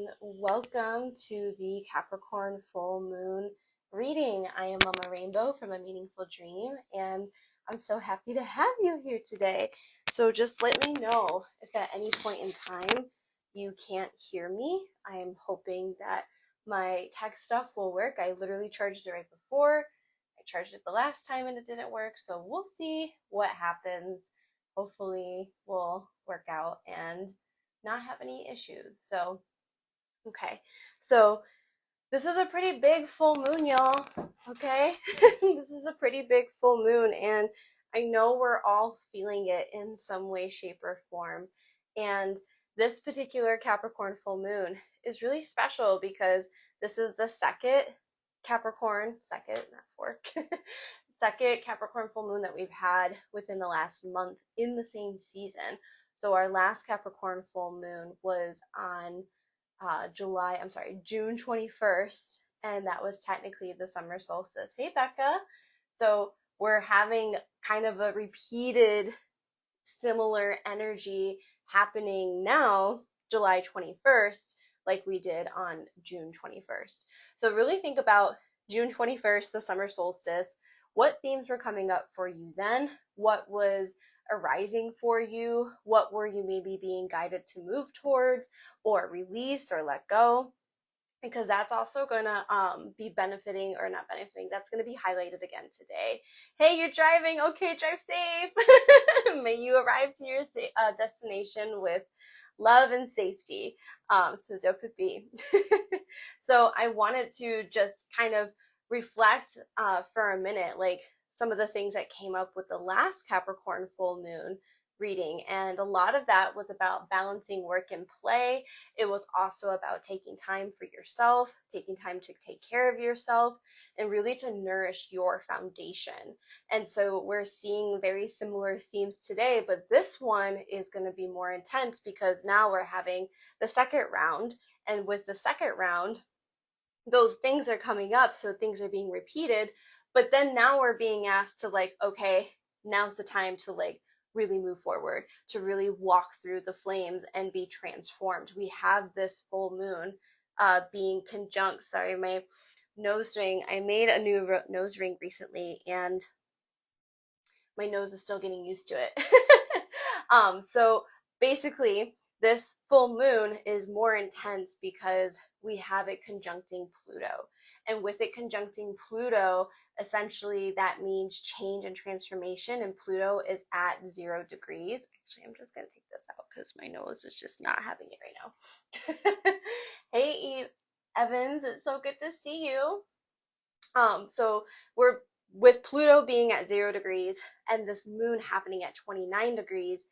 and welcome to the Capricorn Full Moon reading. I am Mama Rainbow from A Meaningful Dream, and I'm so happy to have you here today. So just let me know if at any point in time you can't hear me. I am hoping that my tech stuff will work. I literally charged it right before. I charged it the last time and it didn't work, so we'll see what happens. Hopefully we'll work out and not have any issues. So, okay. So this is a pretty big full moon, y'all. Okay. This is a pretty big full moon, and I know we're all feeling it in some way, shape, or form. And this particular Capricorn full moon is really special because this is the second Capricorn, second, not fourth, second Capricorn full moon that we've had within the last month in the same season. So our last Capricorn full moon was on June 21st, and that was technically the summer solstice. Hey, Becca. So we're having kind of a repeated similar energy happening now, July 21st, like we did on June 21st. So really think about June 21st, the summer solstice. What themes were coming up for you then? What was arising for you? What were you maybe being guided to move towards or release or let go? Because that's also going to be benefiting, or not benefiting, that's going to be highlighted again today. Hey, you're driving. Okay, drive safe. May you arrive to your destination with love and safety. So dope it be. So I wanted to just kind of reflect for a minute, like some of the things that came up with the last Capricorn full moon reading, and a lot of that was about balancing work and play. It was also about taking time for yourself, taking time to take care of yourself, and really to nourish your foundation. And so we're seeing very similar themes today, but this one is going to be more intense because now we're having the second round, and with the second round, those things are coming up, so things are being repeated, but then now we're being asked to, like, okay, now's the time to like really move forward, to really walk through the flames and be transformed. We have this full moon being conjunct, sorry, my nose ring, I made a new nose ring recently and my nose is still getting used to it. So basically this full moon is more intense because we have it conjuncting Pluto. And with it conjuncting Pluto, essentially that means change and transformation, and Pluto is at 0 degrees. Actually, I'm just going to take this out because my nose is just not having it right now. Hey, Eve Evans, it's so good to see you. So we're with Pluto being at 0 degrees and this moon happening at 29 degrees.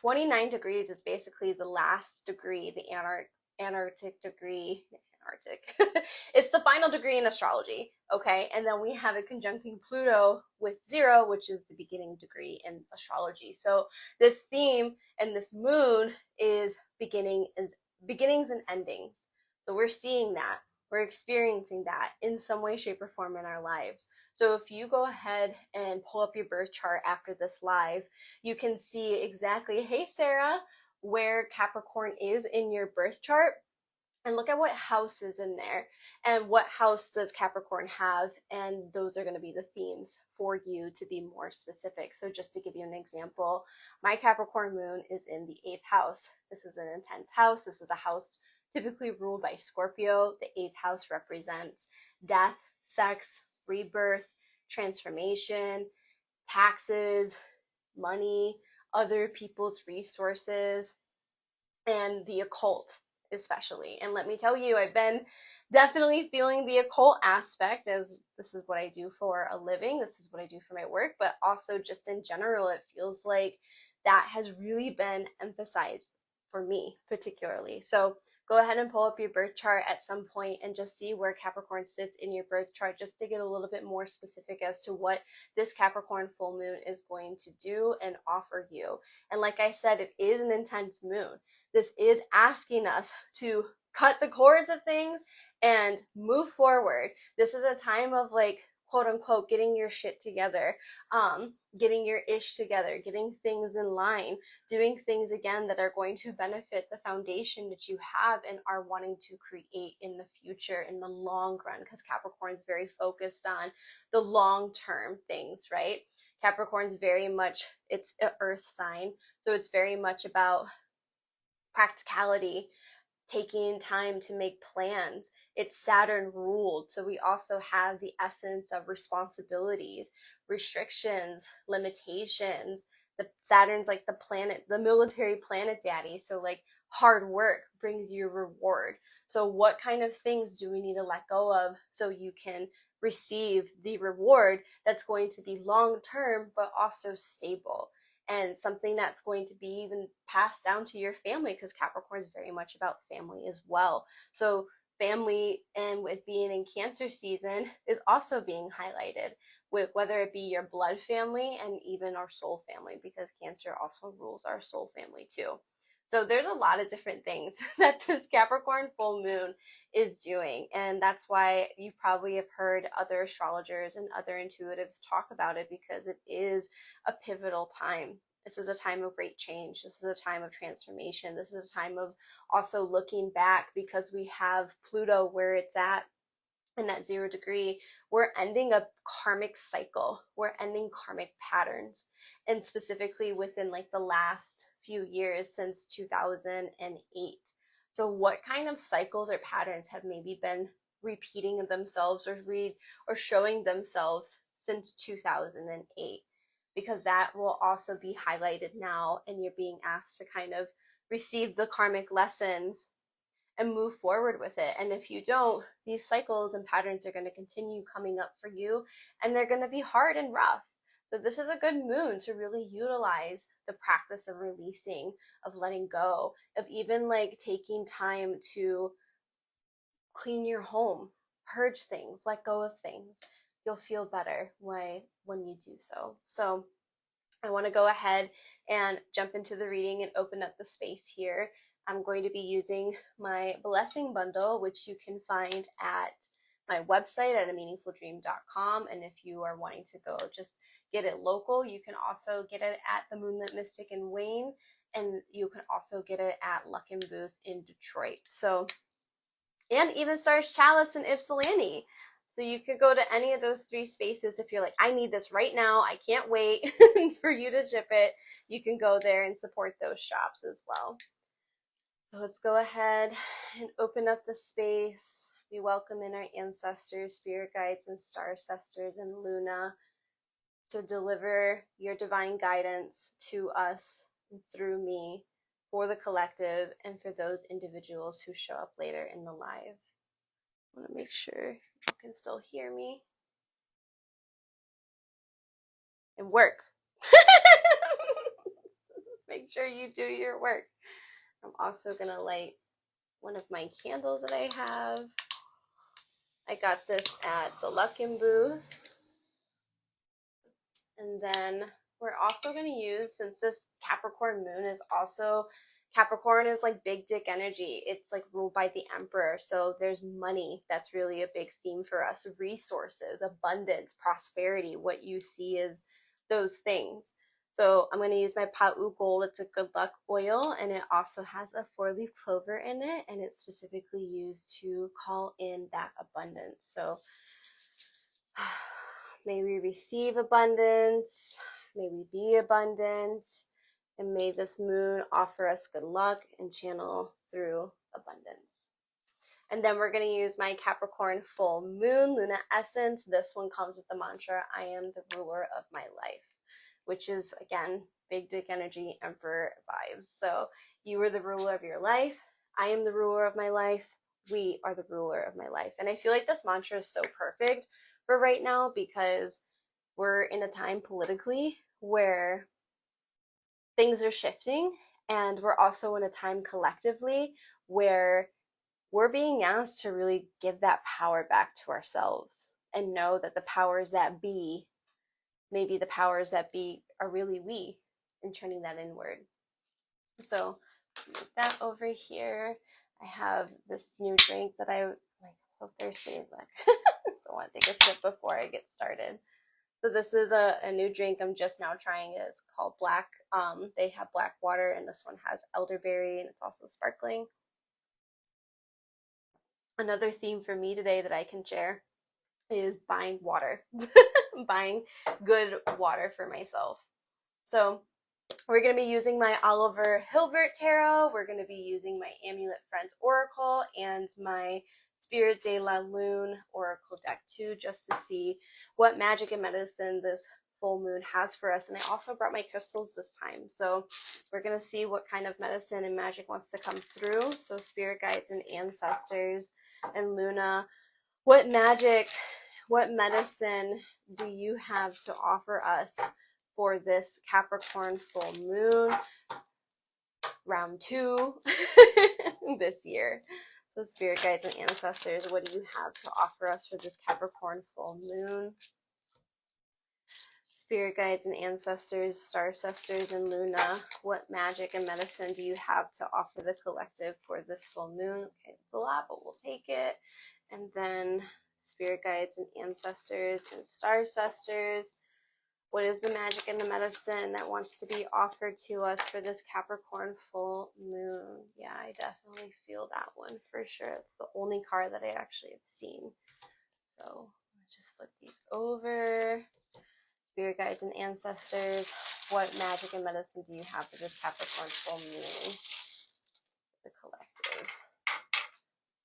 29 degrees is basically the last degree, the Antarctic degree. It's the final degree in astrology, okay? And then we have it conjuncting Pluto with 0, which is the beginning degree in astrology. So this theme and this moon is beginnings and endings. So we're seeing that. We're experiencing that in some way, shape, or form in our lives. So if you go ahead and pull up your birth chart after this live, you can see exactly, hey Sarah, where Capricorn is in your birth chart. And look at what house is in there and what house does Capricorn have, and those are going to be the themes for you to be more specific. So just to give you an example, my Capricorn moon is in the 8th house. This is an intense house. This is a house typically ruled by Scorpio. The 8th house represents death, sex, rebirth, transformation, taxes, money, other people's resources, and the occult especially. And let me tell you, I've been definitely feeling the occult aspect, as this is what I do for a living, this is what I do for my work, but also just in general, it feels like that has really been emphasized for me particularly. So go ahead and pull up your birth chart at some point and just see where Capricorn sits in your birth chart, just to get a little bit more specific as to what this Capricorn full moon is going to do and offer you. And like I said, it is an intense moon. This is asking us to cut the cords of things and move forward. This is a time of like quote unquote getting your shit together, getting your ish together, getting things in line, doing things again that are going to benefit the foundation that you have and are wanting to create in the future, in the long run, because Capricorn is very focused on the long term things, right? Capricorn's very much, it's an earth sign, so it's very much about practicality, taking time to make plans. It's Saturn ruled, so we also have the essence of responsibilities, restrictions, limitations. The Saturn's like the planet, the military planet daddy, so like hard work brings you reward. So what kind of things do we need to let go of so you can receive the reward that's going to be long term but also stable, and something that's going to be even passed down to your family, because Capricorn is very much about family as well. So family, and with being in Cancer season, is also being highlighted, with whether it be your blood family and even our soul family, because Cancer also rules our soul family too. So there's a lot of different things that this Capricorn full moon is doing, and that's why you probably have heard other astrologers and other intuitives talk about it, because it is a pivotal time. This is a time of great change. This is a time of transformation. This is a time of also looking back, because we have Pluto where it's at in that 0 degree. We're ending a karmic cycle. We're ending karmic patterns, and specifically within like the last few years since 2008. So what kind of cycles or patterns have maybe been repeating themselves or showing themselves since 2008? Because that will also be highlighted now, and you're being asked to kind of receive the karmic lessons and move forward with it. And if you don't, these cycles and patterns are going to continue coming up for you, and they're going to be hard and rough. So this is a good moon to really utilize the practice of releasing, of letting go, of even like taking time to clean your home, purge things, let go of things. You'll feel better when you do so. So I want to go ahead and jump into the reading and open up the space here. I'm going to be using my blessing bundle, which you can find at my website at ameaningfuldream.com. And if you are wanting to go just get it local, you can also get it at the Moonlit Mystic in Wayne, and you can also get it at Luck and Booth in Detroit. So, and even Stars Chalice in Ypsilanti. So you could go to any of those 3 spaces if you're like, I need this right now, I can't wait for you to ship it. You can go there and support those shops as well. So let's go ahead and open up the space. We welcome in our ancestors, spirit guides, and star sisters, and Luna to deliver your divine guidance to us and through me, for the collective and for those individuals who show up later in the live. I want to make sure you can still hear me and work. Make sure you do your work. I'm also gonna light one of my candles that I have. I got this at the Luck and Booth. And then we're also going to use, since this Capricorn moon is also, Capricorn is like big dick energy. It's like ruled by the Emperor. So there's money. That's really a big theme for us. Resources, abundance, prosperity. What you see is those things. So I'm going to use my Pa'u Gold. It's a good luck oil, and it also has a 4-leaf clover in it, and it's specifically used to call in that abundance. So may we receive abundance, may we be abundant, and may this moon offer us good luck and channel through abundance. And then we're going to use my Capricorn Full Moon Luna Essence. This one comes with the mantra, I am the ruler of my life, which is, again, big dick energy, Emperor vibes. So you are the ruler of your life. I am the ruler of my life. We are the ruler of my life. And I feel like this mantra is so perfect for right now, because we're in a time politically where things are shifting, and we're also in a time collectively where we're being asked to really give that power back to ourselves and know that the powers that be, maybe the powers that be are really we, and turning that inward. So move that over here. I have this new drink that I'm so thirsty. Look. So I want to take a sip before I get started. So this is a new drink I'm just now trying. It's called Black. They have black water, and this one has elderberry, and it's also sparkling. Another theme for me today that I can share is buying water, buying good water for myself. So we're going to be using my Oliver Hilbert Tarot. We're going to be using my Amulet Friends Oracle and my Spirit de la Lune Oracle deck too, just to see what magic and medicine this full moon has for us. And I also brought my crystals this time. So we're going to see what kind of medicine and magic wants to come through. So spirit guides and ancestors and Luna, what magic, what medicine do you have to offer us for this Capricorn full moon, round 2 this year? So spirit guides and ancestors, what do you have to offer us for this Capricorn full moon? Spirit guides and ancestors, star sisters, and Luna, what magic and medicine do you have to offer the collective for this full moon? Okay, it's a lot, but we'll take it. And then spirit guides and ancestors and star sisters, what is the magic and the medicine that wants to be offered to us for this Capricorn full moon? Yeah, I definitely feel that one for sure. It's the only card that I actually have seen. So let's just flip these over. Spirit guides and ancestors, what magic and medicine do you have for this Capricorn full moon? The collective.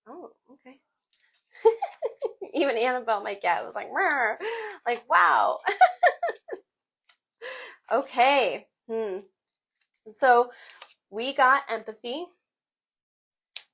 Oh, okay. Even Annabelle, my cat, was like, "Rrr." Like, wow. Okay. So we got empathy.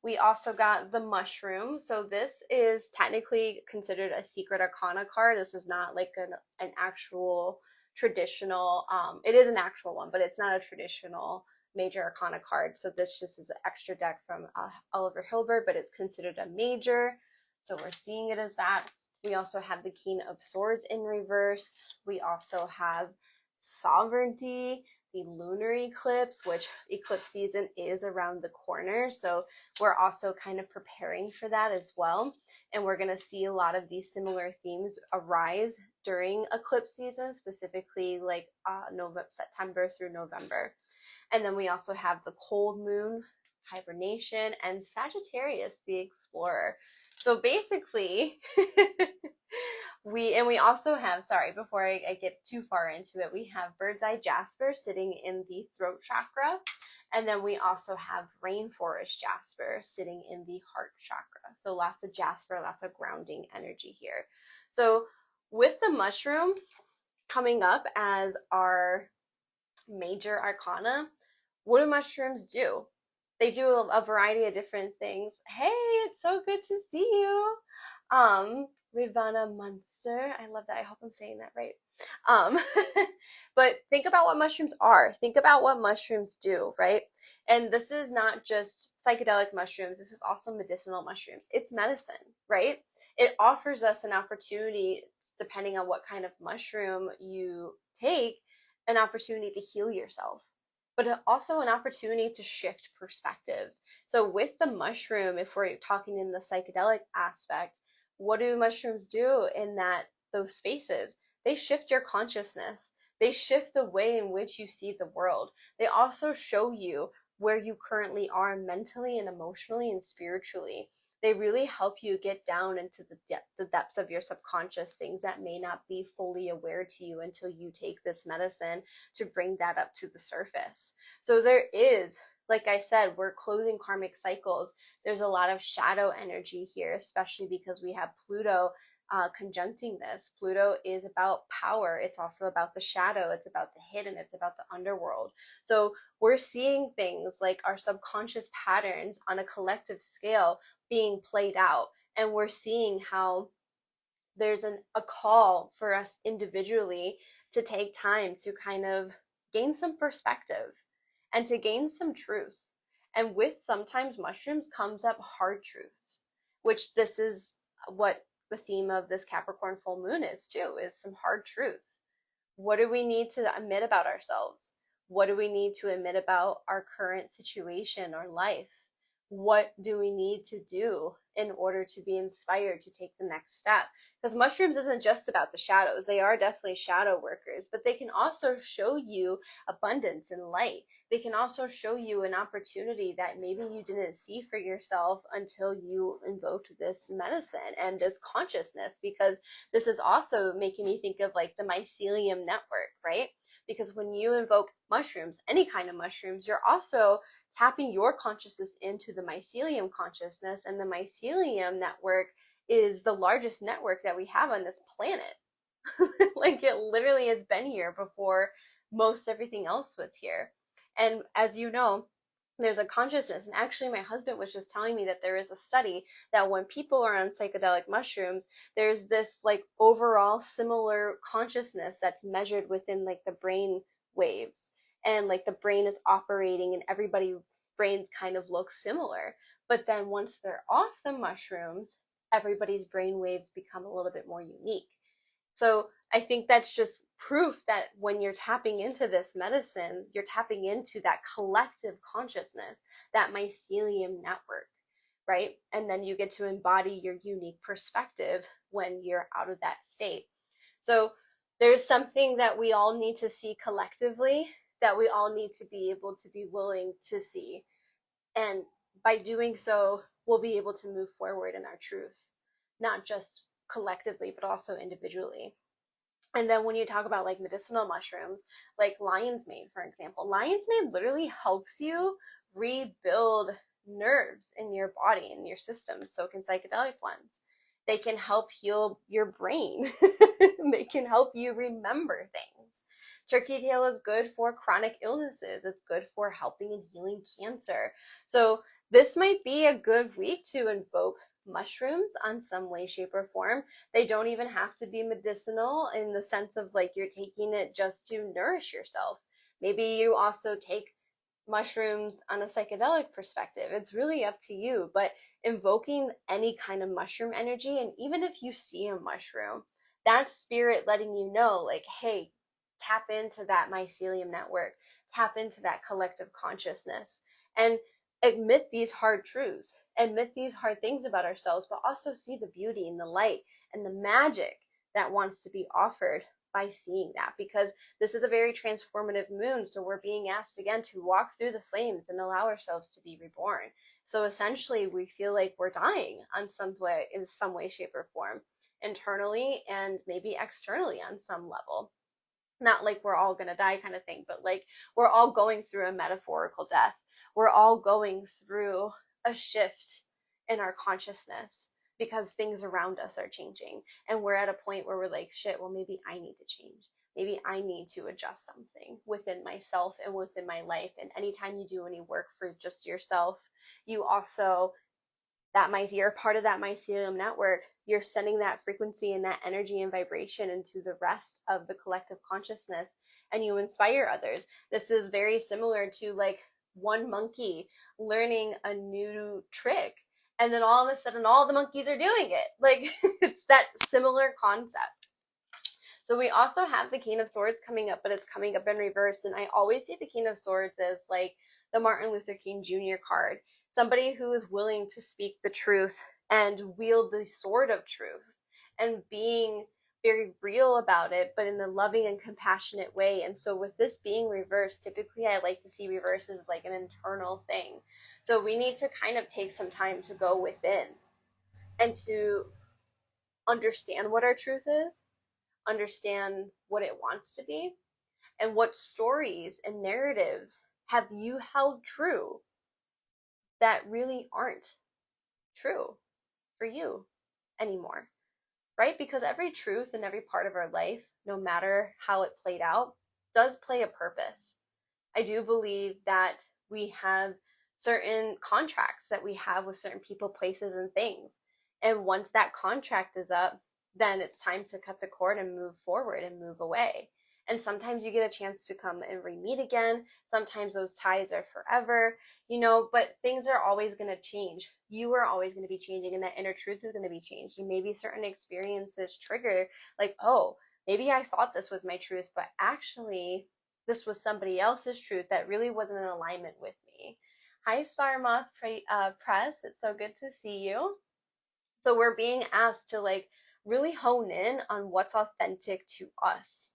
We also got the mushroom. So this is technically considered a secret arcana card. This is not like an actual traditional, it is an actual one, but it's not a traditional major arcana card. So this just is an extra deck from Oliver Hilbert, but it's considered a major. So we're seeing it as that. We also have the King of Swords in reverse. We also have sovereignty, the lunar eclipse, which eclipse season is around the corner. So we're also kind of preparing for that as well. And we're going to see a lot of these similar themes arise during eclipse season, specifically like September through November. And then we also have the cold moon, hibernation, and Sagittarius, the explorer. So basically, we also have, sorry, before I get too far into it, we have bird's eye jasper sitting in the throat chakra. And then we also have rainforest jasper sitting in the heart chakra. So lots of jasper, lots of grounding energy here. So with the mushroom coming up as our major arcana, what do mushrooms do? They do a variety of different things. Hey, it's so good to see you. Rivana Munster. I love that. I hope I'm saying that right. But think about what mushrooms are. Think about what mushrooms do, right? And this is not just psychedelic mushrooms. This is also medicinal mushrooms. It's medicine, right? It offers us an opportunity, depending on what kind of mushroom you take, an opportunity to heal yourself, but also an opportunity to shift perspectives. So with the mushroom, if we're talking in the psychedelic aspect, what do mushrooms do in those spaces? They shift your consciousness. They shift the way in which you see the world. They also show you where you currently are mentally and emotionally and spiritually. They really help you get down into the depths of your subconscious, things that may not be fully aware to you until you take this medicine to bring that up to the surface. So there is, like I said, we're closing karmic cycles. There's a lot of shadow energy here, especially because we have Pluto conjuncting this. Pluto is about power. It's also about the shadow. It's about the hidden. It's about the underworld. So we're seeing things like our subconscious patterns on a collective scale being played out. And we're seeing how there's a call for us individually to take time to kind of gain some perspective and to gain some truth. And with sometimes mushrooms comes up hard truths, which this is what the theme of this Capricorn full moon is too, is some hard truths. What do we need to admit about ourselves? What do we need to admit about our current situation or life? what do we need to do in order to be inspired to take the next step? Because mushrooms isn't just about the shadows. They are definitely shadow workers, but they can also show you abundance and light. They can also show you an opportunity that maybe you didn't see for yourself until you invoked this medicine and this consciousness, because this is also making me think of like the mycelium network, right? Because when you invoke mushrooms, any kind of mushrooms, you're also tapping your consciousness into the mycelium consciousness, and the mycelium network is the largest network that we have on this planet. Like it literally has been here before most everything else was here. And as you know, there's a consciousness. And actually, my husband was just telling me that there is a study that when people are on psychedelic mushrooms, there's this like overall similar consciousness that's measured within like the brain waves. And like the brain is operating, and everybody's brains kind of look similar. But then once they're off the mushrooms, everybody's brain waves become a little bit more unique. So I think that's just proof that when you're tapping into this medicine, you're tapping into that collective consciousness, that mycelium network, right? And then you get to embody your unique perspective when you're out of that state. So there's something that we all need to see collectively, that we all need to be able to be willing to see. And by doing so, we'll be able to move forward in our truth, not just collectively, but also individually. And then when you talk about like medicinal mushrooms, like lion's mane, for example, lion's mane literally helps you rebuild nerves in your body and your system. So can psychedelic ones. They can help heal your brain. They can help you remember things. Turkey tail is good for chronic illnesses. It's good for helping and healing cancer. So this might be a good week to invoke mushrooms on some way, shape, or form. They don't even have to be medicinal in the sense of like you're taking it just to nourish yourself. Maybe you also take mushrooms on a psychedelic perspective. It's really up to you, but invoking any kind of mushroom energy, and even if you see a mushroom, that's spirit letting you know, like, hey, tap into that mycelium network, tap into that collective consciousness, and admit these hard truths, admit these hard things about ourselves, but also see the beauty and the light and the magic that wants to be offered by seeing that, because this is a very transformative moon. So we're being asked again to walk through the flames and allow ourselves to be reborn. So essentially, we feel like we're dying on some way, in some way, shape, or form, internally and maybe externally on some level. Not like we're all gonna die kind of thing, but like we're all going through a metaphorical death. We're all going through a shift in our consciousness because things around us are changing. And we're at a point where we're like, shit, well, maybe I need to change. Maybe I need to adjust something within myself and within my life. And anytime you do any work for just yourself, you also, you're part of that mycelium network. You're sending that frequency and that energy and vibration into the rest of the collective consciousness, and you inspire others. This is very similar to like one monkey learning a new trick, and then all of a sudden all the monkeys are doing it. Like it's that similar concept. So we also have the King of Swords coming up, but it's coming up in reverse. And I always see the King of Swords as like the Martin Luther King Jr. card. Somebody who is willing to speak the truth and wield the sword of truth and being very real about it, but in a loving and compassionate way. And so with this being reversed, typically I like to see reverse as like an internal thing. So we need to kind of take some time to go within and to understand what our truth is, understand what it wants to be, and what stories and narratives have you held true that really aren't true for you anymore, right? Because every truth in every part of our life, no matter how it played out, does play a purpose. I do believe that we have certain contracts that we have with certain people, places, and things. And once that contract is up, then it's time to cut the cord and move forward and move away. And sometimes you get a chance to come and re-meet again. Sometimes those ties are forever, but things are always going to change. You are always going to be changing, and that inner truth is going to be changed. And maybe certain experiences trigger, like, oh, maybe I thought this was my truth, but actually this was somebody else's truth that really wasn't in alignment with me. Hi, Star Moth Press. It's so good to see you. So we're being asked to like really hone in on what's authentic to us,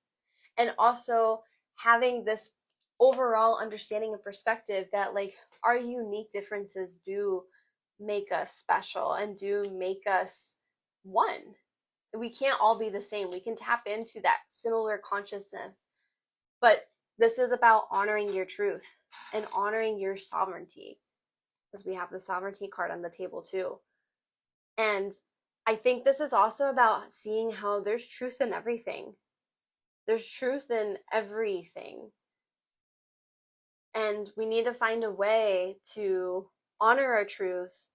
and also having this overall understanding and perspective that like our unique differences do make us special and do make us one. We can't all be the same. We can tap into that similar consciousness, but this is about honoring your truth and honoring your sovereignty, because we have the sovereignty card on the table too. And I think this is also about seeing how there's truth in everything. There's truth in everything. And we need to find a way to honor our truths,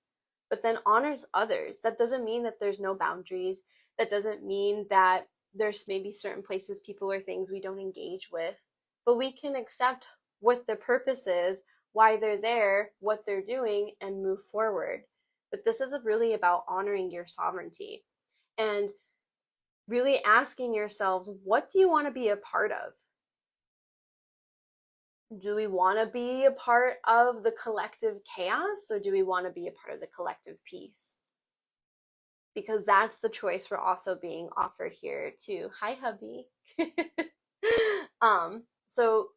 but then honors others. That doesn't mean that there's no boundaries. That doesn't mean that there's maybe certain places, people, or things we don't engage with. But we can accept what the purpose is, why they're there, what they're doing, and move forward. But this is really about honoring your sovereignty and really asking yourselves, what do you want to be a part of? Do we want to be a part of the collective chaos, or do we want to be a part of the collective peace? Because that's the choice we're also being offered here too. Hi, hubby. So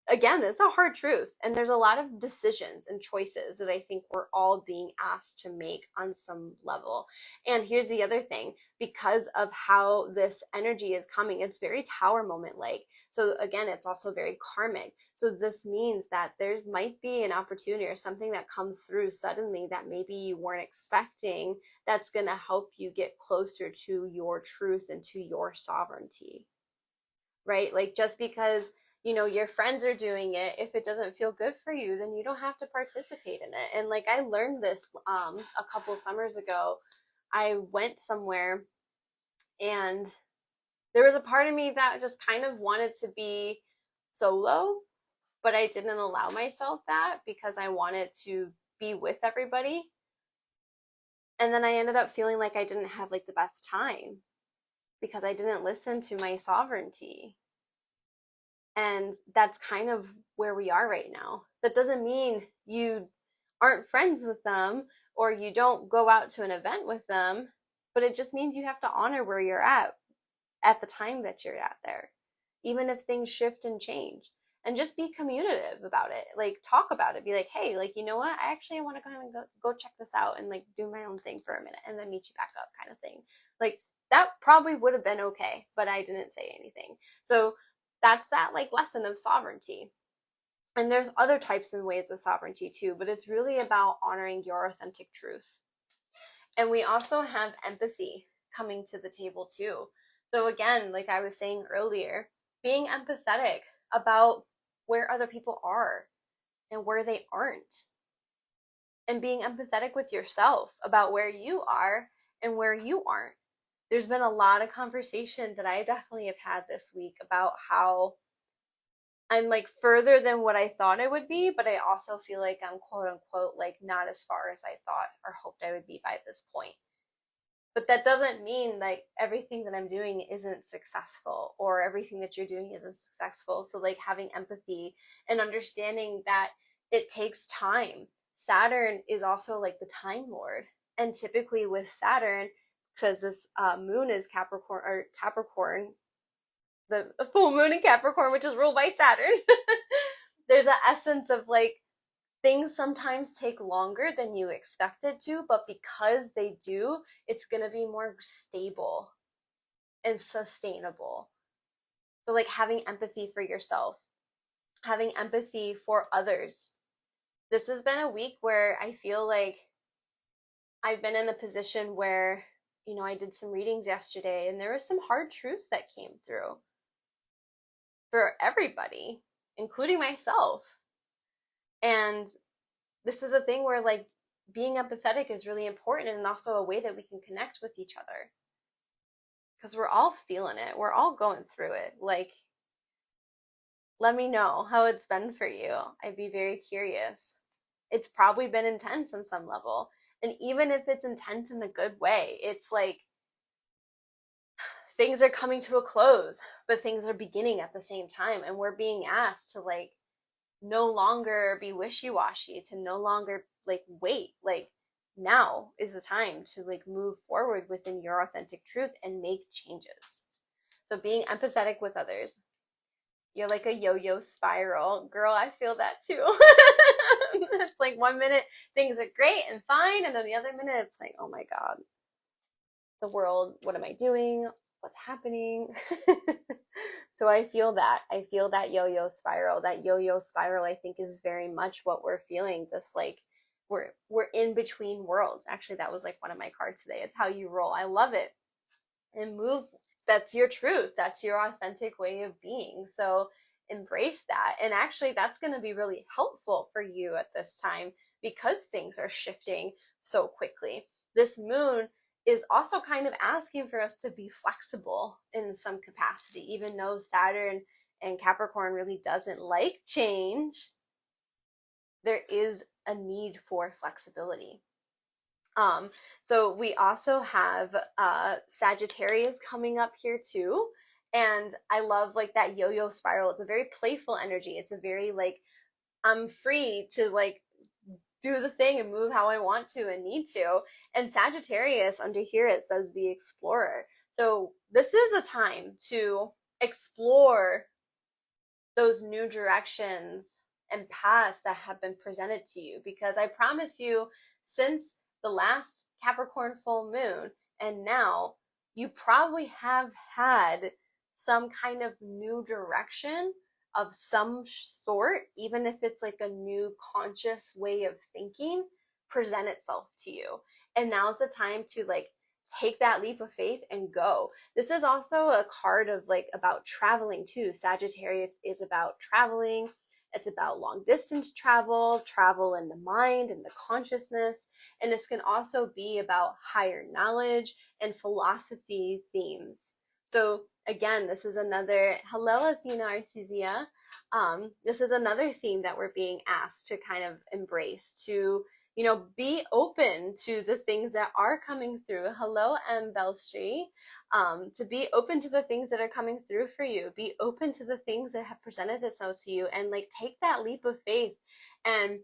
again, it's a hard truth, and there's a lot of decisions and choices that I think we're all being asked to make on some level. And here's the other thing, because of how this energy is coming, it's very Tower moment like. So again, it's also very karmic. So this means that there might be an opportunity or something that comes through suddenly that maybe you weren't expecting, that's going to help you get closer to your truth and to your sovereignty, right? Like, just because your friends are doing it, if it doesn't feel good for you, then you don't have to participate in it. And like, I learned this a couple summers ago. I went somewhere, and there was a part of me that just kind of wanted to be solo, but I didn't allow myself that because I wanted to be with everybody. And then I ended up feeling like I didn't have like the best time because I didn't listen to my sovereignty. And that's kind of where we are right now. That doesn't mean you aren't friends with them or you don't go out to an event with them, but it just means you have to honor where you're at the time that you're at there, even if things shift and change. And just be communicative about it. Like, talk about it. Be like, hey, like, you know what? I actually want to go ahead and go check this out and like do my own thing for a minute and then meet you back up, kind of thing. Like, that probably would have been okay, but I didn't say anything. So that's that like lesson of sovereignty. And there's other types and ways of sovereignty too, but it's really about honoring your authentic truth. And we also have empathy coming to the table too. So again, like I was saying earlier, being empathetic about where other people are and where they aren't. And being empathetic with yourself about where you are and where you aren't. There's been a lot of conversation that I definitely have had this week about how I'm like further than what I thought I would be, but I also feel like I'm quote unquote like not as far as I thought or hoped I would be by this point. But that doesn't mean like everything that I'm doing isn't successful or everything that you're doing isn't successful. So like having empathy and understanding that it takes time. Saturn is also like the time lord. And typically with Saturn, because this moon is Capricorn, the full moon in Capricorn, which is ruled by Saturn, there's an essence of like things sometimes take longer than you expected to, but because they do, it's going to be more stable and sustainable. So, like having empathy for yourself, having empathy for others. This has been a week where I feel like I've been in a position where, I did some readings yesterday and there were some hard truths that came through for everybody, including myself. And this is a thing where like being empathetic is really important, and also a way that we can connect with each other, because we're all feeling it, we're all going through it. Like, let me know how it's been for you. I'd be very curious. It's probably been intense on some level, and even if it's intense in a good way, it's like things are coming to a close, but things are beginning at the same time, and we're being asked to like no longer be wishy-washy, to no longer like wait. Like now is the time to like move forward within your authentic truth and make changes. So being empathetic with others. You're like a yo-yo spiral. Girl, I feel that too. It's like 1 minute things are great and fine, and then the other minute it's like, oh my God, the world, what am I doing? What's happening? So I feel that. I feel that yo-yo spiral. That yo-yo spiral, I think, is very much what we're feeling. This like we're in between worlds. Actually, that was like one of my cards today. It's how you roll. I love it. And move. That's your truth. That's your authentic way of being. So embrace that. And actually, that's going to be really helpful for you at this time because things are shifting so quickly. This moon is also kind of asking for us to be flexible in some capacity, even though Saturn and Capricorn really doesn't like change. There is a need for flexibility. So we also have Sagittarius coming up here too. And I love like that yo-yo spiral. It's a very playful energy. It's a very like, I'm free to like do the thing and move how I want to and need to. And Sagittarius, under here it says the explorer. So this is a time to explore those new directions and paths that have been presented to you, because I promise you, since the last Capricorn full moon and now, you probably have had some kind of new direction of some sort, even if it's like a new conscious way of thinking, present itself to you. And now's the time to like take that leap of faith and go. This is also a card of like about traveling too. Sagittarius is about traveling. It's about long distance travel, travel in the mind and the consciousness. And this can also be about higher knowledge and philosophy themes. So again, this is another, hello Athena Artesia. This is another theme that we're being asked to kind of embrace, to be open to the things that are coming through. Hello, M. Belstri. To be open to the things that are coming through for you. Be open to the things that have presented itself to you, and like take that leap of faith and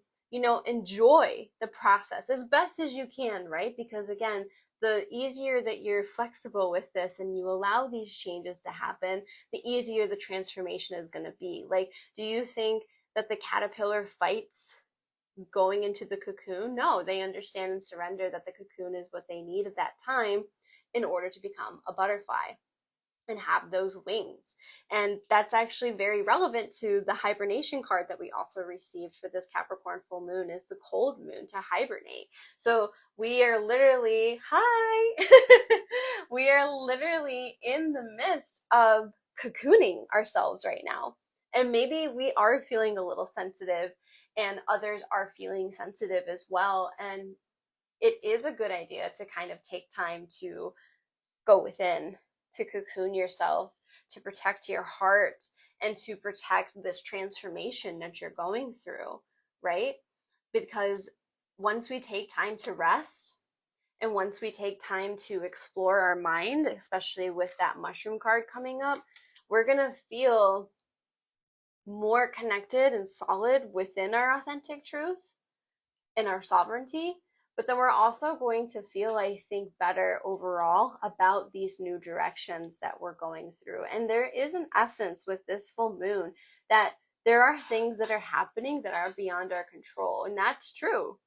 enjoy the process as best as you can, right? Because again, the easier that you're flexible with this and you allow these changes to happen, the easier the transformation is going to be. Like, do you think that the caterpillar fights going into the cocoon? No, they understand and surrender that the cocoon is what they need at that time in order to become a butterfly and have those wings. And that's actually very relevant to the hibernation card that we also received for this Capricorn full moon, is the cold moon, to hibernate. So we are literally, we are literally in the midst of cocooning ourselves right now. And maybe we are feeling a little sensitive and others are feeling sensitive as well. And it is a good idea to kind of take time to go within, to cocoon yourself, to protect your heart, and to protect this transformation that you're going through, right? Because once we take time to rest, and once we take time to explore our mind, especially with that mushroom card coming up, we're gonna feel more connected and solid within our authentic truth and our sovereignty. But then we're also going to feel, I think, better overall about these new directions that we're going through. And there is an essence with this full moon that there are things that are happening that are beyond our control. And that's true.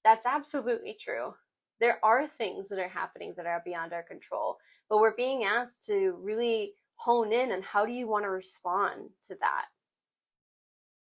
That's absolutely true. There are things that are happening that are beyond our control. But we're being asked to really hone in on how do you want to respond to that.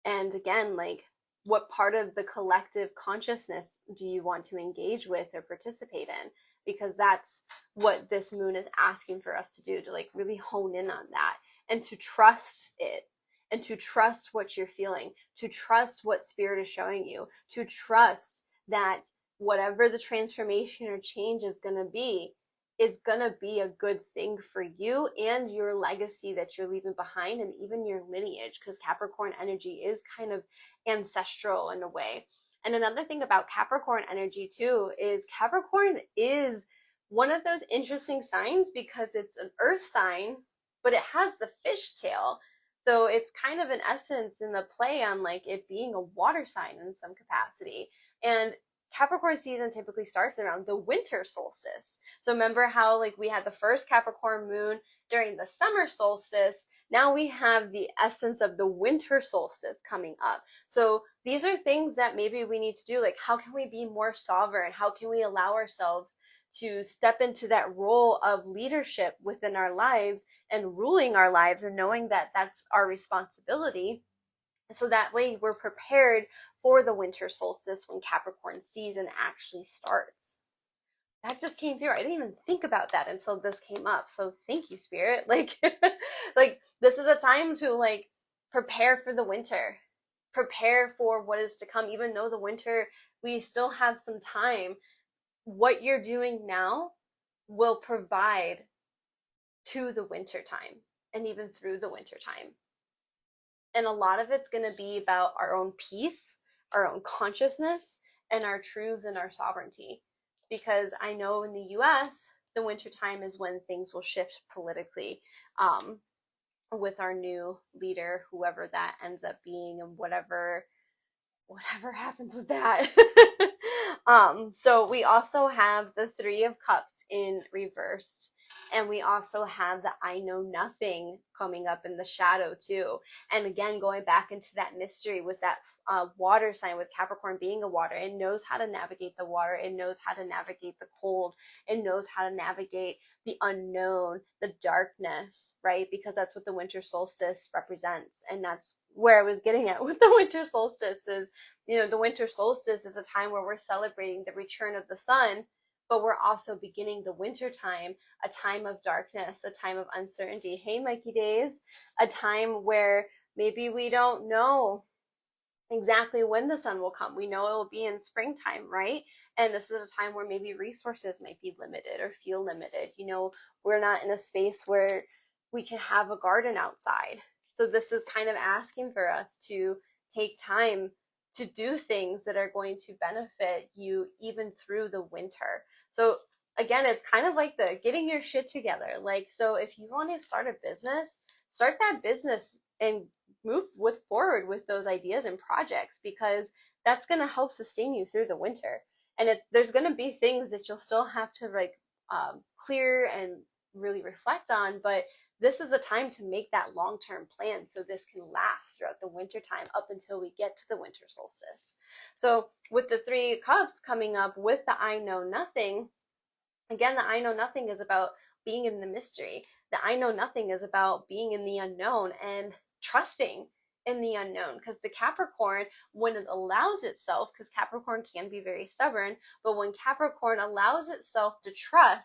And again, like, what part of the collective consciousness do you want to engage with or participate in? Because that's what this moon is asking for us to do, to like really hone in on that and to trust it, and to trust what you're feeling, to trust what spirit is showing you, to trust that whatever the transformation or change is going to be a good thing for you and your legacy that you're leaving behind, and even your lineage, because Capricorn energy is kind of ancestral in a way. And another thing about Capricorn energy too is Capricorn is one of those interesting signs because it's an earth sign, but it has the fish tail. So it's kind of, in essence, in the play on like it being a water sign in some capacity. And Capricorn season typically starts around the winter solstice. So remember how like we had the first Capricorn moon during the summer solstice. Now we have the essence of the winter solstice coming up. So these are things that maybe we need to do. Like, how can we be more sovereign? How can we allow ourselves to step into that role of leadership within our lives and ruling our lives, and knowing that that's our responsibility? So that way we're prepared for the winter solstice when Capricorn season actually starts. That just came through. I didn't even think about that until this came up. So thank you, Spirit. Like, like this is a time to like prepare for the winter, prepare for what is to come. Even though the winter, we still have some time. What you're doing now will provide to the winter time and even through the winter time. And a lot of it's going to be about our own peace, our own consciousness, and our truths and our sovereignty. Because I know in the US, the winter time is when things will shift politically, with our new leader, whoever that ends up being, and whatever happens with that. So we also have the Three of Cups in reverse. And we also have the I know nothing coming up in the shadow too. And again, going back into that mystery with that water sign, with Capricorn being a water, it knows how to navigate the water. It knows how to navigate the cold. It knows how to navigate the unknown, the darkness, right? Because that's what the winter solstice represents. And that's where I was getting at with the winter solstice is, you know, the winter solstice is a time where we're celebrating the return of the sun, but we're also beginning the winter time, a time of darkness, a time of uncertainty. Hey, Mikey Days, a time where maybe we don't know exactly when the sun will come. We know it will be in springtime, right? And this is a time where maybe resources might be limited or feel limited. You know, we're not in a space where we can have a garden outside. So this is kind of asking for us to take time to do things that are going to benefit you even through the winter. So again, it's kind of like the getting your shit together. Like, so if you want to start a business, start that business and move forward with those ideas and projects, because that's going to help sustain you through the winter. And there's going to be things that you'll still have to like clear and really reflect on, but this is the time to make that long-term plan so this can last throughout the winter time up until we get to the winter solstice. So with the Three Cups coming up with the I know nothing, again, the I know nothing is about being in the mystery. The I know nothing is about being in the unknown and trusting in the unknown. Because the Capricorn, when it allows itself, because Capricorn can be very stubborn, but when Capricorn allows itself to trust,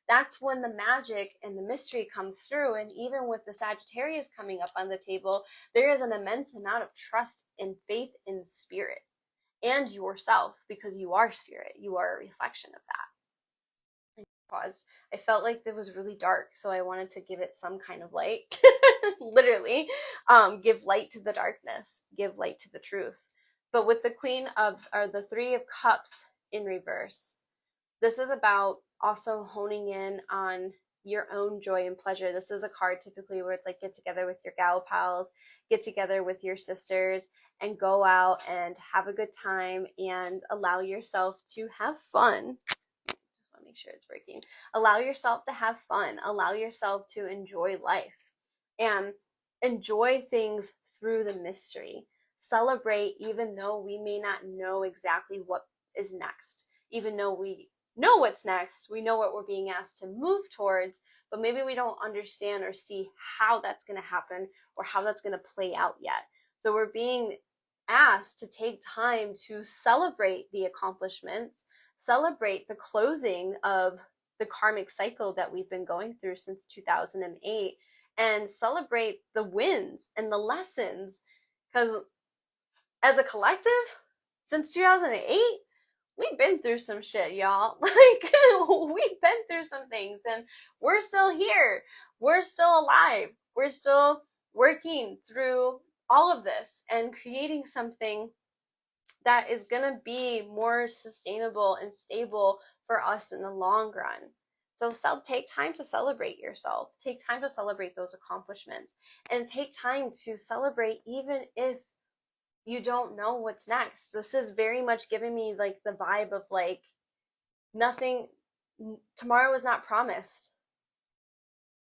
that's when the magic and the mystery comes through. And even with the Sagittarius coming up on the table, there is an immense amount of trust and faith in spirit and yourself, because you are spirit. You are a reflection of that. Paused. I felt like it was really dark, so I wanted to give it some kind of light. Literally, give light to the darkness, give light to the truth. But with the Queen of, or the Three of Cups in reverse, this is about also honing in on your own joy and pleasure. This is a card typically where it's like get together with your gal pals, get together with your sisters, and go out and have a good time and allow yourself to have fun. Make sure it's working. Allow yourself to have fun. Allow yourself to enjoy life and enjoy things through the mystery. Celebrate even though we may not know exactly what is next. Even though we know what's next, we know what we're being asked to move towards, but maybe we don't understand or see how that's going to happen or how that's going to play out yet. So we're being asked to take time to celebrate the accomplishments, celebrate the closing of the karmic cycle that we've been going through since 2008, and celebrate the wins and the lessons. Because as a collective, since 2008, we've been through some shit, y'all. Like, we've been through some things, and we're still here. We're still alive. We're still working through all of this and creating something that is going to be more sustainable and stable for us in the long run. So take time to celebrate yourself. Take time to celebrate those accomplishments, and take time to celebrate even if you don't know what's next. This is very much giving me like the vibe of like nothing, tomorrow is not promised.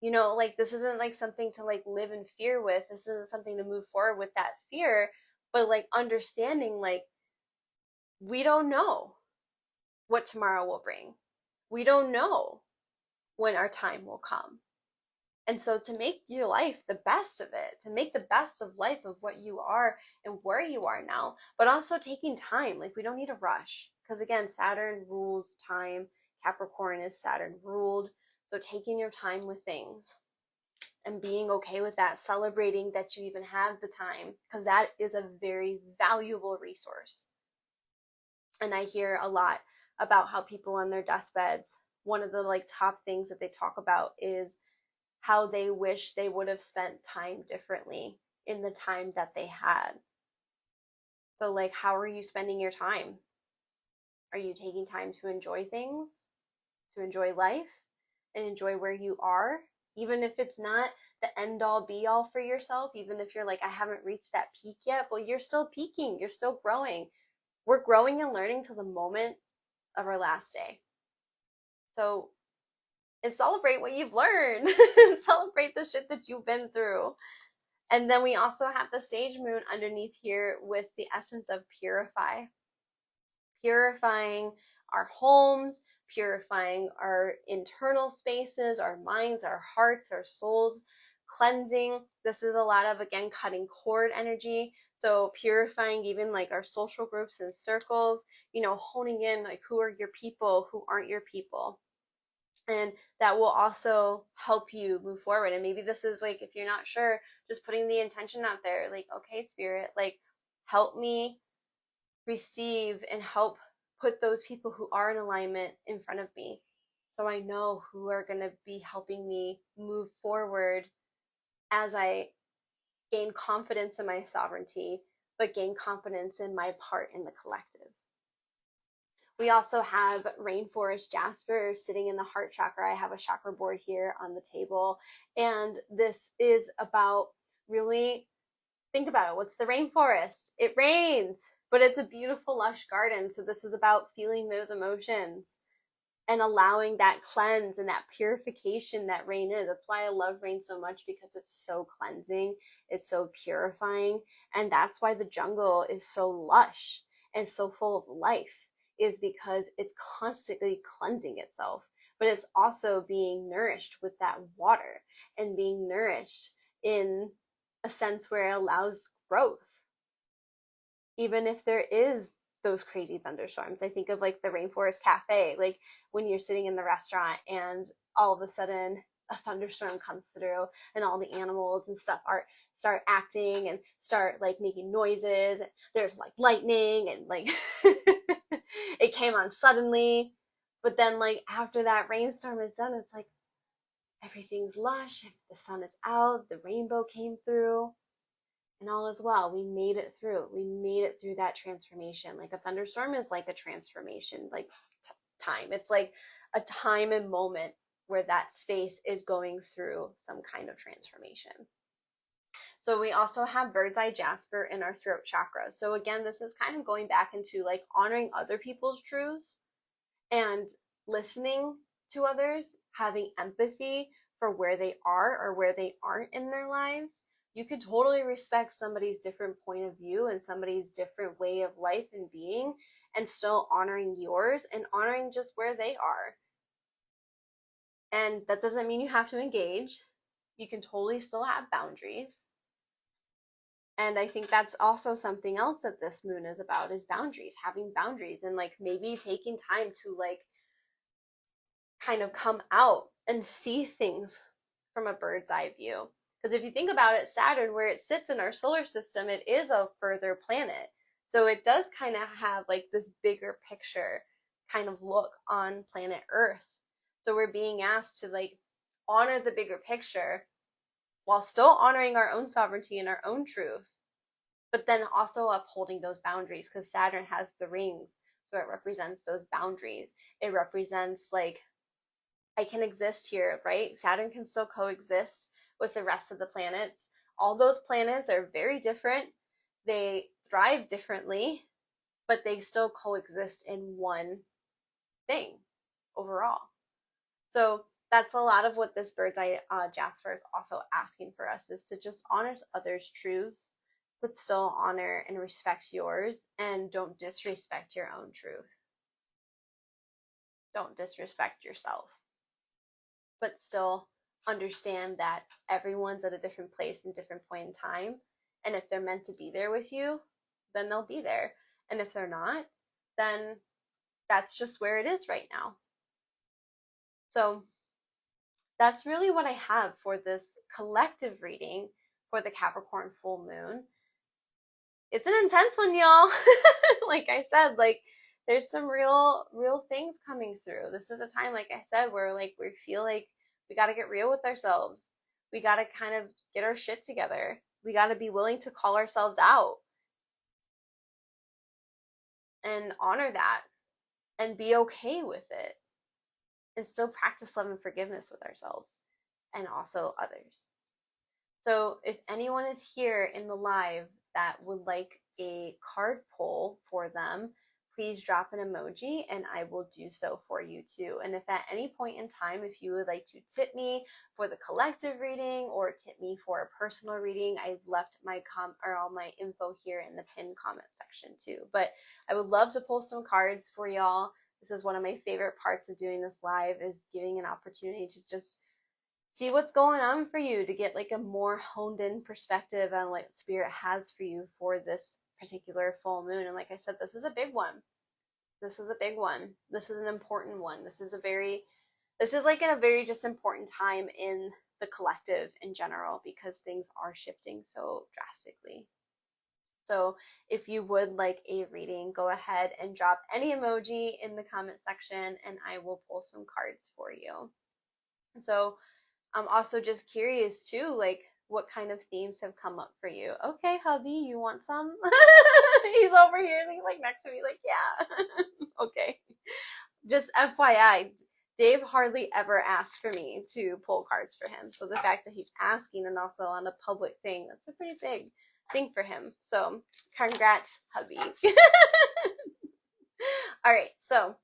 You know, like this isn't like something to like live in fear with. This isn't something to move forward with that fear, but like understanding like we don't know what tomorrow will bring. We don't know when our time will come. And so to make your life the best of it, to make the best of life of what you are and where you are now, but also taking time. Like we don't need to rush. Because again, Saturn rules time. Capricorn is Saturn ruled. So taking your time with things and being okay with that, celebrating that you even have the time, because that is a very valuable resource. And I hear a lot about how people on their deathbeds, one of the like top things that they talk about is how they wish they would have spent time differently in the time that they had. So like, how are you spending your time? Are you taking time to enjoy things, to enjoy life, and enjoy where you are? Even if it's not the end all be all for yourself, even if you're like, I haven't reached that peak yet, well, you're still peaking, you're still growing. We're growing and learning till the moment of our last day. So, and celebrate what you've learned. Celebrate the shit that you've been through. And then we also have the sage moon underneath here with the essence of purify. Purifying our homes, purifying our internal spaces, our minds, our hearts, our souls, cleansing. This is a lot of, again, cutting cord energy. So purifying even like our social groups and circles, you know, honing in like who are your people, who aren't your people. And that will also help you move forward. And maybe this is like, if you're not sure, just putting the intention out there, like, okay, spirit, like, help me receive and help put those people who are in alignment in front of me, so I know who are going to be helping me move forward as I gain confidence in my sovereignty, but gain confidence in my part in the collective. We also have rainforest jasper sitting in the heart chakra. I have a chakra board here on the table, and this is about really, think about it. What's the rainforest? It rains, but it's a beautiful, lush garden. So this is about feeling those emotions and allowing that cleanse and that purification that rain is. That's why I love rain so much, because it's so cleansing, it's so purifying, and that's why the jungle is so lush and so full of life, is because it's constantly cleansing itself, but it's also being nourished with that water and being nourished in a sense where it allows growth. Even if there is those crazy thunderstorms, I think of like the Rainforest Cafe, like when you're sitting in the restaurant and all of a sudden a thunderstorm comes through and all the animals and stuff start acting and start like making noises. There's like lightning and like it came on suddenly, but then like after that rainstorm is done, it's like everything's lush, the sun is out, the rainbow came through, and all is well. We made it through. We made it through that transformation. Like a thunderstorm is like a transformation, like time. It's like a time and moment where that space is going through some kind of transformation. So we also have bird's eye jasper in our throat chakra. So again, this is kind of going back into like honoring other people's truths and listening to others, having empathy for where they are or where they aren't in their lives. You could totally respect somebody's different point of view and somebody's different way of life and being, and still honoring yours and honoring just where they are. And that doesn't mean you have to engage. You can totally still have boundaries. And I think that's also something else that this moon is about, is boundaries, having boundaries, and like maybe taking time to like kind of come out and see things from a bird's eye view. Because if you think about it, Saturn, where it sits in our solar system, it is a further planet. So it does kind of have like this bigger picture kind of look on planet Earth. So we're being asked to like honor the bigger picture while still honoring our own sovereignty and our own truth, but then also upholding those boundaries, because Saturn has the rings. So it represents those boundaries. It represents like I can exist here, right? Saturn can still coexist with the rest of the planets. All those planets are very different. They thrive differently, but they still coexist in one thing overall. So that's a lot of what this bird's eye Jasper is also asking for us, is to just honor others' truths, but still honor and respect yours, and don't disrespect your own truth. Don't disrespect yourself, but still understand that everyone's at a different place and different point in time. And if they're meant to be there with you, then they'll be there. And if they're not, then that's just where it is right now. So that's really what I have for this collective reading for the Capricorn full moon. It's an intense one, y'all. Like I said, like there's some real things coming through. This is a time, like I said, where like we feel like we got to get real with ourselves. We got to kind of get our shit together. We got to be willing to call ourselves out and honor that and be okay with it, and still practice love and forgiveness with ourselves and also others. So if anyone is here in the live that would like a card pull for them, please drop an emoji and I will do so for you too. And if at any point in time, if you would like to tip me for the collective reading or tip me for a personal reading, I've left my all my info here in the pinned comment section too. But I would love to pull some cards for y'all. This is one of my favorite parts of doing this live, is giving an opportunity to just see what's going on for you, to get like a more honed in perspective on what spirit has for you for this particular full moon. And like I said, this is a big one. This is a big one. This is an important one. This is like in a very just important time in the collective in general, because things are shifting so drastically. So if you would like a reading, go ahead and drop any emoji in the comment section and I will pull some cards for you. So I'm also just curious too, like what kind of themes have come up for you. Okay, hubby, you want some? He's over here and he's like next to me, like, yeah. Okay. Just FYI, Dave hardly ever asks for me to pull cards for him. So the fact that he's asking, and also on a public thing, that's a pretty big thing for him. So congrats, hubby. All right, so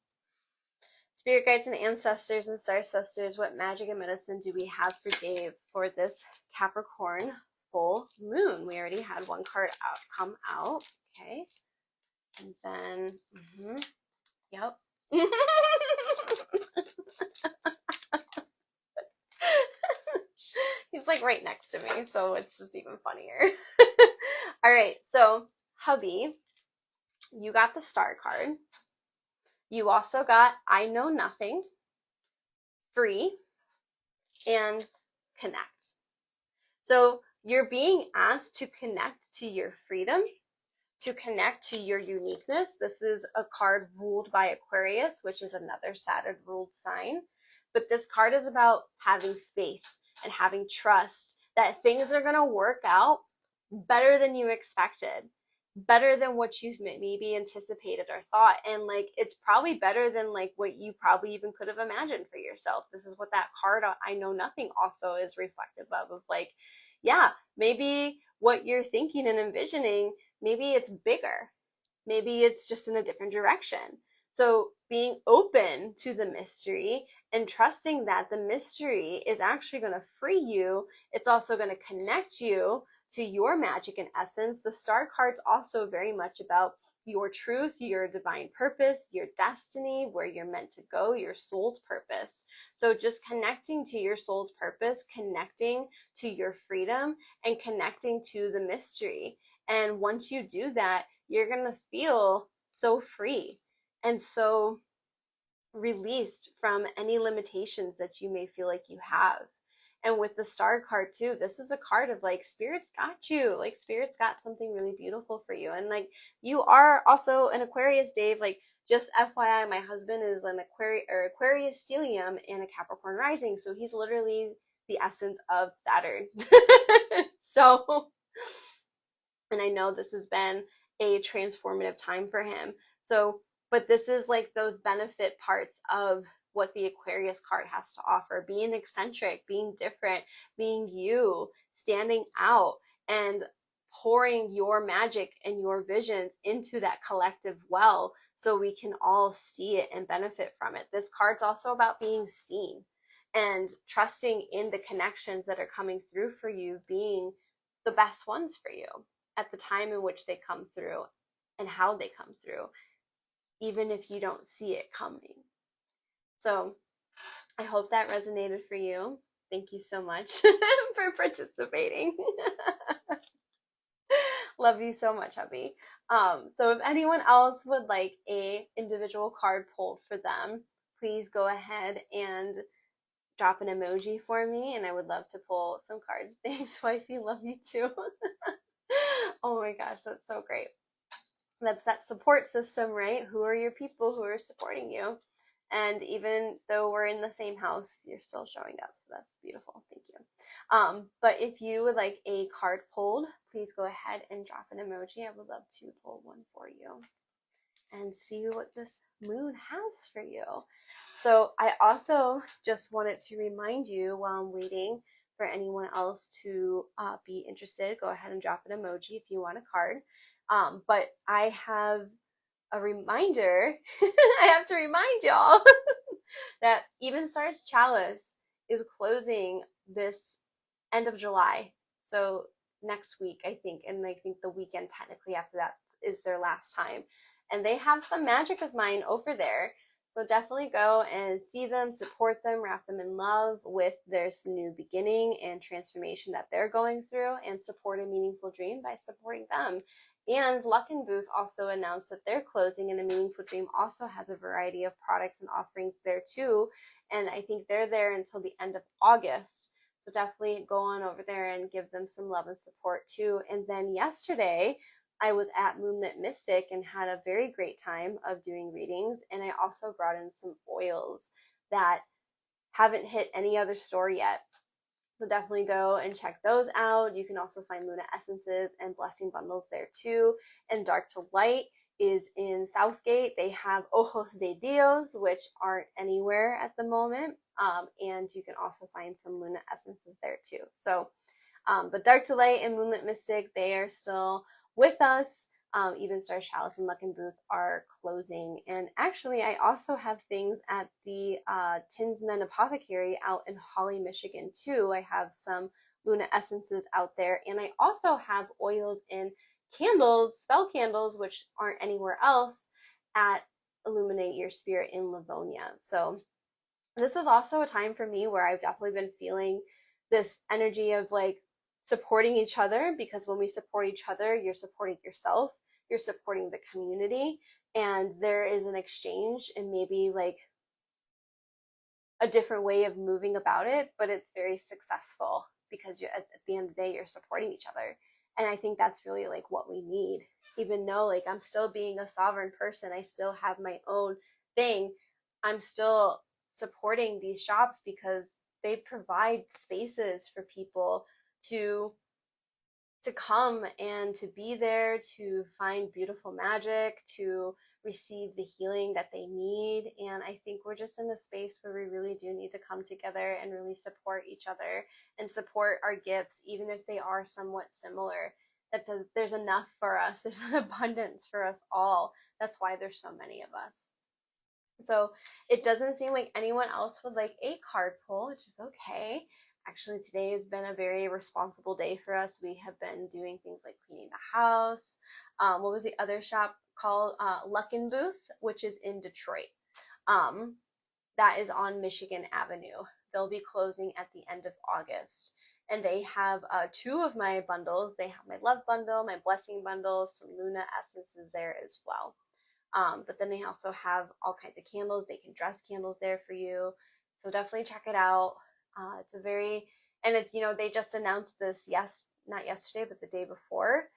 spirit guides and ancestors and star sisters, what magic and medicine do we have for Dave for this Capricorn full moon? We already had one card come out. Okay. And then, yep. He's like right next to me, so it's just even funnier. All right, so hubby, you got the star card. You also got I know nothing, free, and connect. So you're being asked to connect to your freedom, to connect to your uniqueness. This is a card ruled by Aquarius, which is another Saturn ruled sign. But this card is about having faith and having trust that things are going to work out better than you expected, better than what you maybe anticipated or thought. And like, it's probably better than like what you probably even could have imagined for yourself. This is what that card, I know nothing, also is reflective of like, yeah, maybe what you're thinking and envisioning, maybe it's bigger. Maybe it's just in a different direction. So being open to the mystery and trusting that the mystery is actually going to free you. It's also going to connect you to your magic and essence. The star card's also very much about your truth, your divine purpose, your destiny, where you're meant to go, your soul's purpose. So just connecting to your soul's purpose, connecting to your freedom, and connecting to the mystery. And once you do that, you're going to feel so free and so released from any limitations that you may feel like you have. And with the star card too, this is a card of like, spirit's got you, like spirit's got something really beautiful for you. And like, you are also an Aquarius, Dave. Like, just FYI, my husband is an Aquarius stellium and a Capricorn rising, so he's literally the essence of Saturn. So, and I know this has been a transformative time for him. So, but this is like those benefit parts of what the Aquarius card has to offer, being eccentric, being different, being you, standing out, and pouring your magic and your visions into that collective well so we can all see it and benefit from it. This card's also about being seen and trusting in the connections that are coming through for you being the best ones for you at the time in which they come through and how they come through, even if you don't see it coming. So I hope that resonated for you. Thank you so much for participating. Love you so much, hubby. So if anyone else would like a individual card pulled for them, please go ahead and drop an emoji for me, and I would love to pull some cards. Thanks, wifey. Love you too. Oh my gosh, that's so great. That's that support system, right? Who are your people who are supporting you? And even though we're in the same house, you're still showing up. So that's beautiful. Thank you. But if you would like a card pulled, please go ahead and drop an emoji. I would love to pull one for you and see what this moon has for you. So I also just wanted to remind you while I'm waiting for anyone else to be interested, go ahead and drop an emoji if you want a card. But I have a reminder, I have to remind y'all that Even Stars Chalice is closing this end of July. So next week, I think, and I think the weekend technically after that is their last time. And they have some magic of mine over there. So definitely go and see them, support them, wrap them in love with their new beginning and transformation that they're going through, and support a meaningful dream by supporting them. And Luckin Booth also announced that they're closing, and A Meaningful Dream also has a variety of products and offerings there too. And I think they're there until the end of August. So definitely go on over there and give them some love and support too. And then yesterday, I was at Moonlit Mystic and had a very great time of doing readings. And I also brought in some oils that haven't hit any other store yet. So definitely go and check those out. You can also find Luna Essences and Blessing Bundles there too. And Dark to Light is in Southgate. They have Ojos de Dios, which aren't anywhere at the moment. And you can also find some Luna Essences there too. So, but Dark to Light and Moonlit Mystic, they are still with us. Even Stars Chalice and Luckin Booth are closing. And actually, I also have things at the Tinsman Apothecary out in Holly, Michigan too. I have some Luna Essences out there. And I also have oils and candles, spell candles, which aren't anywhere else, at Illuminate Your Spirit in Livonia. So this is also a time for me where I've definitely been feeling this energy of like supporting each other, because when we support each other, you're supporting yourself, you're supporting the community, and there is an exchange and maybe like a different way of moving about it, but it's very successful because at the end of the day, you're supporting each other. And I think that's really like what we need. Even though like I'm still being a sovereign person, I still have my own thing, I'm still supporting these shops because they provide spaces for people to come and to be there, to find beautiful magic, to receive the healing that they need. And I think we're just in a space where we really do need to come together and really support each other and support our gifts, even if they are somewhat similar. There's enough for us. There's an abundance for us all. That's why there's so many of us. So it doesn't seem like anyone else would like a card pull, which is okay. Actually, today has been a very responsible day for us. We have been doing things like cleaning the house. What was the other shop called? Luckin Booth, which is in Detroit. That is on Michigan Avenue. They'll be closing at the end of August. And they have two of my bundles. They have my love bundle, my blessing bundle, some Luna essences there as well. But then they also have all kinds of candles. They can dress candles there for you. So definitely check it out. It's a very, and it's, you know, they just announced this, not yesterday, but the day before,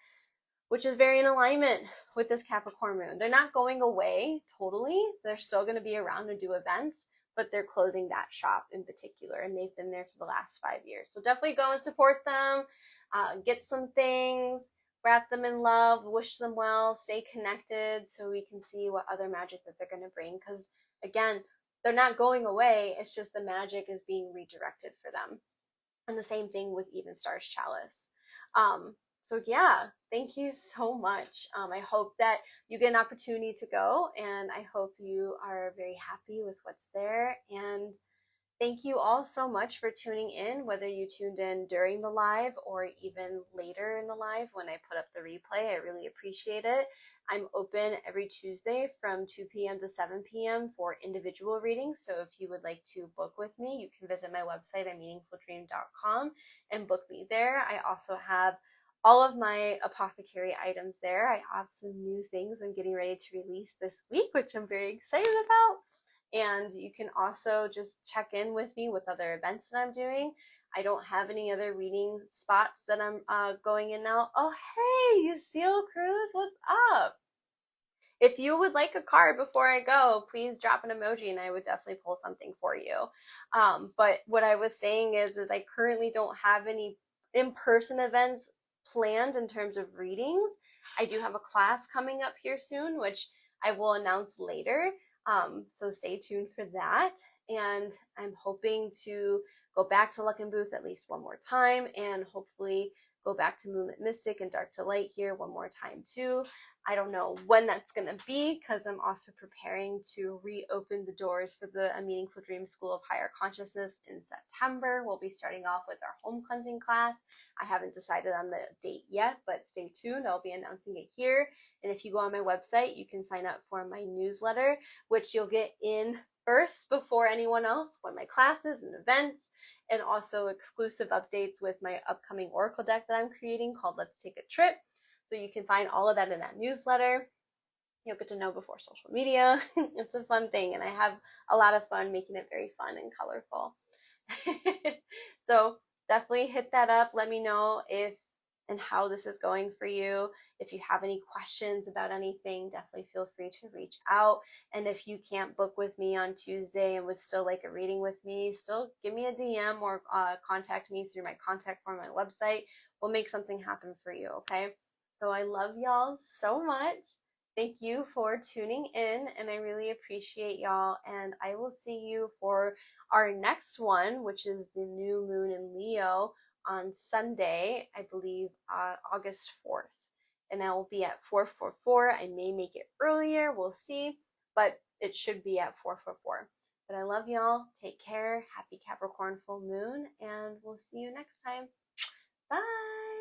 which is very in alignment with this Capricorn moon. They're not going away totally. They're still going to be around and do events, but they're closing that shop in particular, and they've been there for the last 5 years. So definitely go and support them, get some things, wrap them in love, wish them well, stay connected so we can see what other magic that they're going to bring. Because again, they're not going away. It's just the magic is being redirected for them. And the same thing with Even Stars Chalice. So yeah, thank you so much. I hope that you get an opportunity to go, and I hope you are very happy with what's there. And thank you all so much for tuning in, whether you tuned in during the live or even later in the live when I put up the replay. I really appreciate it. I'm open every Tuesday from 2 p.m. to 7 p.m. for individual readings. So if you would like to book with me, you can visit my website at meaningfuldream.com and book me there. I also have all of my apothecary items there. I have some new things I'm getting ready to release this week, which I'm very excited about. And you can also just check in with me with other events that I'm doing. I don't have any other reading spots that I'm going in now. Oh, hey, Lucille Cruz, what's up? If you would like a card before I go, please drop an emoji and I would definitely pull something for you. But what I was saying is I currently don't have any in-person events planned in terms of readings. I do have a class coming up here soon, which I will announce later. So stay tuned for that. And I'm hoping to go back to Luck and Booth at least one more time, and hopefully go back to Moonlit Mystic and Dark to Light here one more time too. I don't know when that's going to be, because I'm also preparing to reopen the doors for the A Meaningful Dream School of Higher Consciousness in September. We'll be starting off with our home cleansing class. I haven't decided on the date yet, but stay tuned. I'll be announcing it here. And if you go on my website, you can sign up for my newsletter, which you'll get in first before anyone else when my classes and events, and also exclusive updates with my upcoming oracle deck that I'm creating called Let's Take a Trip. So you can find all of that in that newsletter. You'll get to know before social media. It's a fun thing, and I have a lot of fun making it very fun and colorful. So definitely hit that up. Let me know if and how this is going for you. If you have any questions about anything, definitely feel free to reach out. And if you can't book with me on Tuesday and would still like a reading with me, still give me a DM or contact me through my contact form on my website. We'll make something happen for you, okay? So I love y'all so much. Thank you for tuning in, and I really appreciate y'all. And I will see you for our next one, which is the new moon in Leo on Sunday, I believe, August 4th. And I will be at 444. I may make it earlier, we'll see, but it should be at 444. But I love y'all. Take care. Happy Capricorn full moon, and we'll see you next time. Bye.